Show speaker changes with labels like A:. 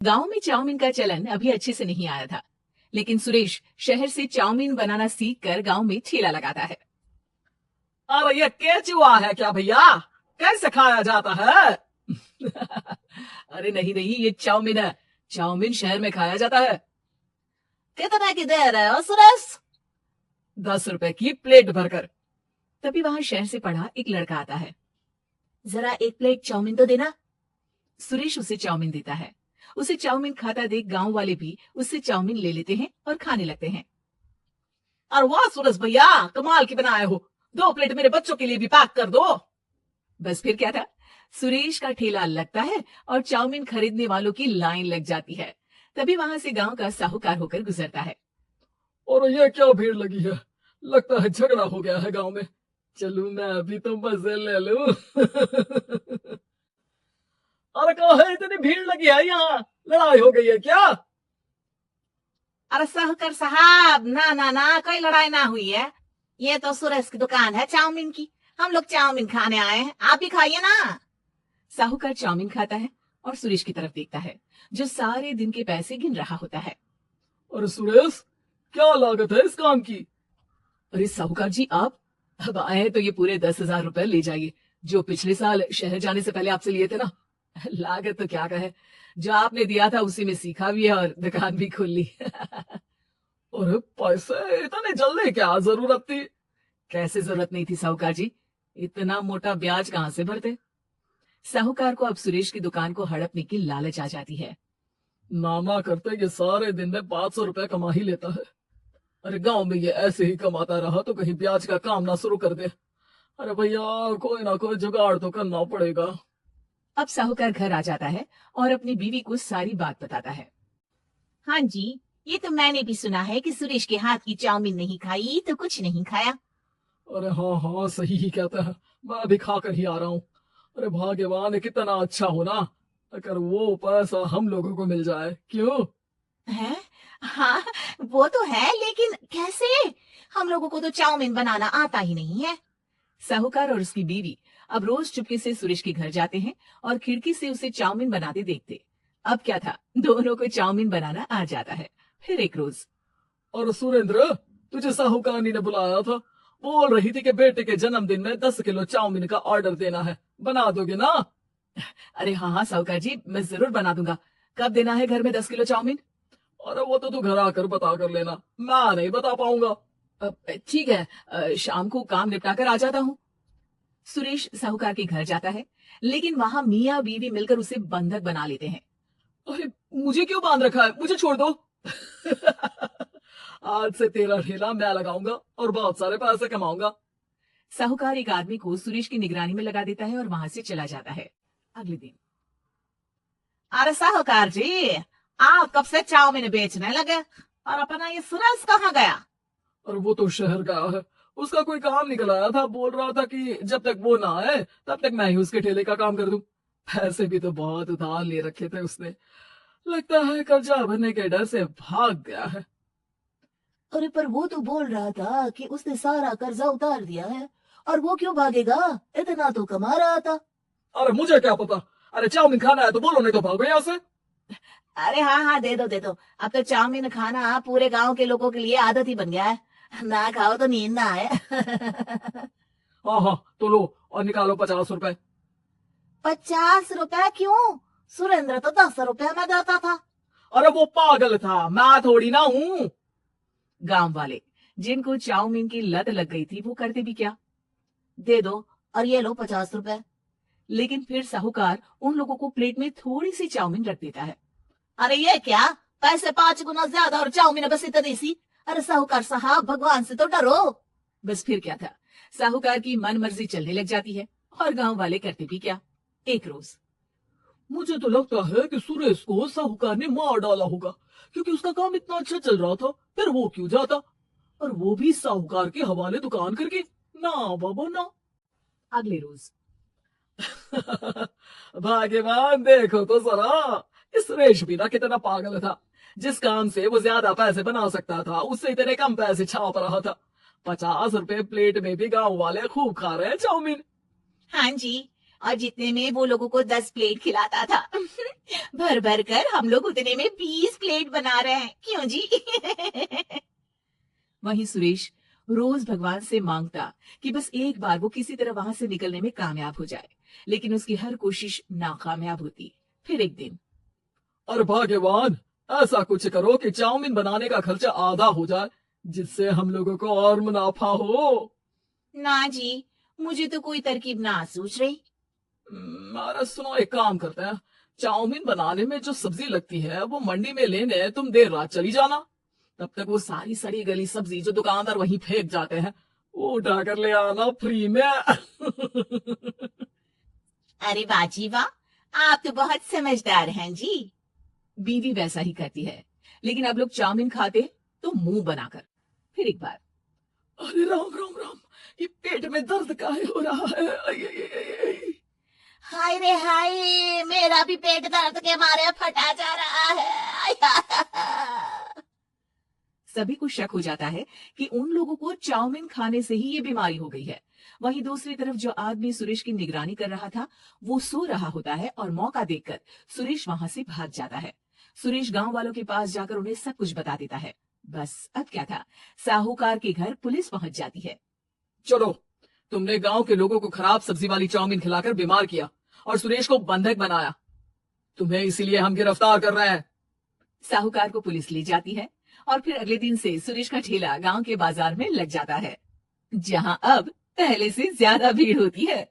A: गांव में चाउमीन का चलन अभी अच्छे से नहीं आया था, लेकिन सुरेश शहर से चाउमीन बनाना सीख कर गाँव में ठेला लगाता है।
B: अरे ये केचुआ है क्या भैया? कैसे खाया जाता है?
A: अरे नहीं नहीं, ये चाउमीन है। चाउमीन शहर में खाया जाता है।
B: कितने की दे रहे हो सुरेश?
A: 10 रुपए की प्लेट भरकर। तभी वहां शहर से पढ़ा एक लड़का आता है। जरा एक प्लेट चाउमीन तो देना। सुरेश उसे चाउमीन देता है। उसे चाउमीन खाता देख गांव वाले भी उससे चाउमीन ले लेते हैं और खाने लगते हैं।
B: अरे वाह सुरेश भैया, कमाल की बनाए हो। 2 प्लेट मेरे बच्चों के लिए भी पैक कर दो।
A: बस फिर क्या था, सुरेश का ठेला लगता है और चाउमीन खरीदने वालों की लाइन लग जाती है। तभी वहां से गांव का साहूकार होकर गुजरता है।
B: और ये क्या भीड़ लगी है? लगता है झगड़ा हो गया है गांव में। चलूं मैं अभी तो मजे ले लूं। अरे कहा है इतनी भीड़ लगी है यहाँ? लड़ाई हो गई है क्या?
C: अरे साहूकार साहब, ना ना ना, कोई लड़ाई ना हुई है। ये तो सुरेश की दुकान है चाउमीन की। हम लोग चाउमीन खाने आए हैं, आप भी खाइए ना।
A: साहूकार चाउमीन खाता है और सुरेश की तरफ देखता है, जो सारे दिन के पैसे गिन रहा होता है।
B: अरे सुरेश, क्या लागत है इस काम की?
A: अरे साहूकार जी, आप अब आए हैं तो ये पूरे 10,000 रुपए ले जाइए, जो पिछले साल शहर जाने से पहले आपसे लिए थे ना। लागत तो क्या कहे, जो आपने दिया था उसी में सीखा भी है और दुकान भी खोल ली।
B: अरे पैसे इतने जल्दी क्या जरूरत थी?
A: कैसे जरूरत नहीं थी साहूकार जी, इतना मोटा ब्याज कहाँ से भरते। साहूकार को अब सुरेश की दुकान को हड़पने की लालच आ जाती है।
B: नाना करते ये सारे दिन में 500 रुपए कमा ही लेता है। अरे गांव में ये ऐसे ही कमाता रहा तो कहीं ब्याज का काम ना शुरू कर दे। अरे भैया, कोई ना कोई जुगाड़ तो करना पड़ेगा।
A: अब साहूकार घर आ जाता है और अपनी बीवी को सारी बात बताता है।
C: हाँ जी, ये तो मैंने भी सुना है कि सुरेश के हाथ की चाउमीन नहीं खाई तो कुछ नहीं खाया।
B: अरे हाँ हाँ, सही ही कहता है। मैं अभी खा कर ही आ रहा हूँ। अरे भाग्यवान कितना अच्छा हो ना, अगर वो पैसा हम लोगों को मिल जाए। क्यों?
C: है? हाँ, वो तो है, लेकिन कैसे? हम लोगों को तो चाउमीन बनाना आता ही नहीं है।
A: साहूकार और उसकी बीवी अब रोज चुपके से सुरेश के घर जाते हैं और खिड़की से उसे चाउमीन बनाते देखते। अब क्या था, दोनों को चाउमीन बनाना आ जाता है। फिर एक रोज,
B: और सुरेंद्र, तुझे साहूकानी ने बुलाया था। बोल रही थी कि बेटे के जन्मदिन में 10 किलो चाउमीन का ऑर्डर देना है। बना दोगे ना?
A: अरे हाँ हाँ साहूकार जी, मैं जरूर बना दूंगा। कब देना है घर में 10 किलो चाउमीन?
B: अरे वो तो तू घर आकर बता कर लेना, मैं नहीं बता पाऊंगा।
A: ठीक है, शाम को काम निपटा कर आ जाता हूँ। सुरेश साहूकार के घर जाता है, लेकिन वहां मियाँ बीवी मिलकर उसे बंधक बना लेते हैं।
B: अरे मुझे क्यों बांध रखा है? मुझे छोड़ दो। आज से तेरा ठेला मैं लगाऊंगा और बहुत सारे पैसे कमाऊंगा।
A: साहूकार एक आदमी को सुरेश की निगरानी में लगा देता है और वहां से चला जाता है। अगले दिन,
C: अरे साहूकार जी, आप कब से चाउमीन बेचने लगे और अपना ये सुरेश कहाँ गया?
B: और वो तो शहर गया है। उसका कोई काम निकल आया था, बोल रहा था कि जब तक वो ना आए तब तक मैं ही उसके ठेले का काम कर दूं। पैसे भी तो बहुत उधार ले रखे थे उसने। लगता है कर्जा भरने के डर से भाग गया है।
C: अरे पर वो तो बोल रहा था कि उसने सारा कर्जा उतार दिया है, और वो क्यों भागेगा? इतना तो कमा रहा था।
B: अरे मुझे क्या पता। अरे चाउमीन खाना है तो बोलो, नहीं तो भागो यहाँ से।
C: अरे हाँ हाँ, दे दो दे दो। अब तो चाउमीन खाना पूरे गांव के लोगों के लिए आदत ही बन गया है। ना खाओ तो नींद ना आए।
B: हाँ हाँ, तो लो और निकालो 50 रुपए।
C: 50 रुपए क्यों? सुरेंद्र तो 10 रुपए में देता था।
B: अरे वो पागल था, मैं थोड़ी ना हूँ।
A: गांव वाले, जिनको चाउमीन की लत लग गई थी, वो करते भी क्या,
C: दे दो और ये लो 50 रुपए।
A: लेकिन फिर साहूकार उन लोगों को प्लेट में थोड़ी सी चाउमीन रख देता है।
C: अरे ये क्या, पैसे 5 गुना ज्यादा और चाउमीन बस इतनी सी? अरे साहूकार साहब, भगवान से तो डरो।
A: बस फिर क्या था, साहूकार की मन मर्जी चलने लग जाती है और गांव वाले करते भी क्या। एक रोज,
B: मुझे तो लगता है कि सुरेश को साहूकार ने मार डाला होगा, क्योंकि उसका काम इतना अच्छा चल रहा था। फिर वो क्यों जाता, और वो भी साहूकार के हवाले दुकान करके? ना बाबा ना।
A: अगले रोज,
B: भाग्यवान देखो तो जरा, इस सुरेश भी ना कितना पागल था। जिस काम से वो ज्यादा पैसे बना सकता था, उससे इतने कम पैसे छाप रहा था। 50 रुपए प्लेट में भी गांव वाले खूब खा रहे हैं चाउमीन।
C: हाँ जी, और जितने में वो लोगों को 10 प्लेट खिलाता था। भर भर कर हम लोग उतने में 20 प्लेट बना रहे हैं, क्यों जी?
A: वहीं सुरेश रोज भगवान से मांगता कि बस एक बार वो किसी तरह वहां से निकलने में कामयाब हो जाए, लेकिन उसकी हर कोशिश नाकामयाब होती। फिर एक दिन,
B: और भगवान, ऐसा कुछ करो कि चाउमीन बनाने का खर्चा आधा हो जाए, जिससे हम लोगों को और मुनाफा हो।
C: ना जी, मुझे तो कोई तरकीब ना सूझ रही।
B: अरे सुनो, एक काम करते हैं, चाउमीन बनाने में जो सब्जी लगती है वो मंडी में लेने तुम देर रात चली जाना। तब तक वो सारी सड़ी गली सब्जी जो दुकानदार वहीं फेंक जाते हैं, वो उठा कर ले आना फ्री में।
C: अरे वाह जी वाह, आप तो बहुत समझदार हैं जी।
A: बीवी वैसा ही करती है, लेकिन अब लोग चाउमीन खाते तो मुंह बनाकर। फिर एक बार,
B: अरे राम राम राम, ये पेट में दर्द काहे हो रहा है? आई, आई, आई, आई।
C: हाय रे हाय, मेरा भी पेट दर्द के मारे फटा जा रहा है।
A: सभी को शक हो जाता है कि उन लोगों को चाउमीन खाने से ही ये बीमारी हो गई है। वहीं दूसरी तरफ जो आदमी सुरेश की निगरानी कर रहा था वो सो रहा होता है और मौका देखकर सुरेश वहां से भाग जाता है। सुरेश गांव वालों के पास जाकर उन्हें सब कुछ बता देता है। बस अब क्या था, साहूकार के घर पुलिस पहुंच जाती है।
B: चलो, तुमने गांव के लोगों को खराब सब्जी वाली चाउमीन खिलाकर बीमार किया और सुरेश को बंधक बनाया। तुम्हें इसीलिए हम गिरफ्तार कर रहे हैं।
A: साहूकार को पुलिस ले जाती है और फिर अगले दिन से सुरेश का ठेला गांव के बाजार में लग जाता है, जहां अब पहले से ज्यादा भीड़ होती है।